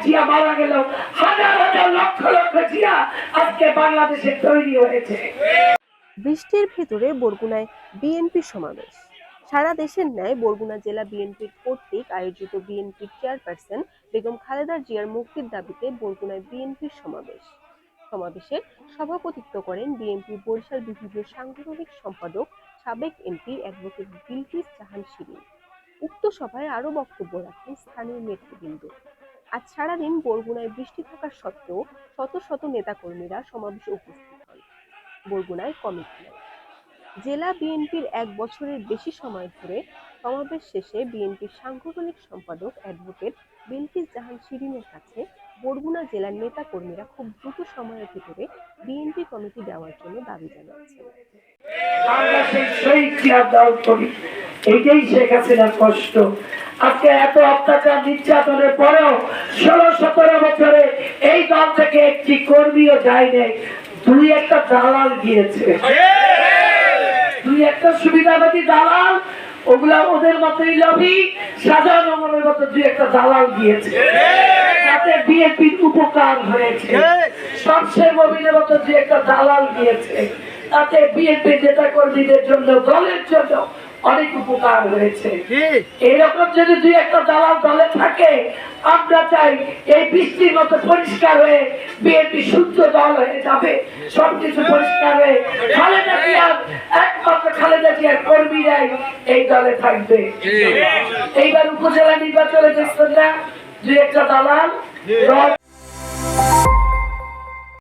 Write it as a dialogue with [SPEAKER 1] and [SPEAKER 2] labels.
[SPEAKER 1] জিয়া মারা গেল, হাজার হাজার লক্ষ লক্ষ জিয়া আজকে বাংলাদেশে তৈরি হয়েছে।
[SPEAKER 2] বৃষ্টির ভেতরে বরগুনায় বিএনপির সমাবেশ। সারা দেশের ন্যায় বরগুনা জেলা বিএনপির কর্তৃক আয়োজিত বিএনপির চেয়ারপারসন বেগম খালেদা জিয়ার মুক্তির দাবিতে বরগুনায় বিএনপির সমাবেশ। সমাবেশে সভাপতিত্ব করেন বিএনপি বরিশাল বিভাগীয় সাংগঠনিক সম্পাদক সাবেক এমপি অ্যাডভোকেট বিলকিস জাহান শিরিন। উক্ত সভায় আরো বক্তব্য রাখেন স্থানীয় নেতৃবৃন্দ। আজ সারাদিন বরগুনায় বৃষ্টি থাকা সত্ত্বেও শত শত নেতাকর্মীরা সমাবেশে উপস্থিত হন। বরগুনায় কমিটি নাই। জেলা বিএনপির 1 বছরের বেশি সময় ধরে সমাবেশ শেষে বিএনপির সাংগঠনিক সম্পাদক অ্যাডভোকেট বিলকিস জাহান শিরিনের কাছে বরগুনা জেলার নেতা কর্মীরা খুব দ্রুত সময়ের ভিতরে বিএনপি কমিটি দেওয়ার জন্য দাবি জানাচ্ছেন।
[SPEAKER 1] আমরা সেই শহীদ জিয়ার দল করি, এটাই শেখ হাসিনার কষ্ট। আজকে এত অত্যাচার নির্যাতনের পরেও 16-17 বছরে এই দল থেকে একটি কর্মীও যায় নাই। দুই একটা দালাল গিয়েছে, দুই একটা সুবিধাবাদী দালাল, ওগুলা ওদের মতোই লবি সাধারণ মনের মতো দুই একটা দালাল গিয়েছে, তাতে বিএনপির উপকার হয়েছে। সবশেষ মোবিলের মতো দুই একটা দালাল গিয়েছে, তাতে বিএনপির নেতা কর্মীদের জন্য, দলের জন্য অনেক উপকার হয়েছে। এইরকম যদি দুই একটা দালাল দলে থাকে, আমরা চাই এই বৃষ্টির মতো পরিষ্কার হয়ে বিএনপি শুদ্ধ দল হয়ে যাবে, সবকিছু পরিষ্কার হয়ে খালেদা জিয়ার, একমাত্র খালেদা জিয়ার কর্মীরাই এই দলে থাকবে। এইবার উপজেলা নির্বাচনে দেখছেন না, দুই একটা দালাল দল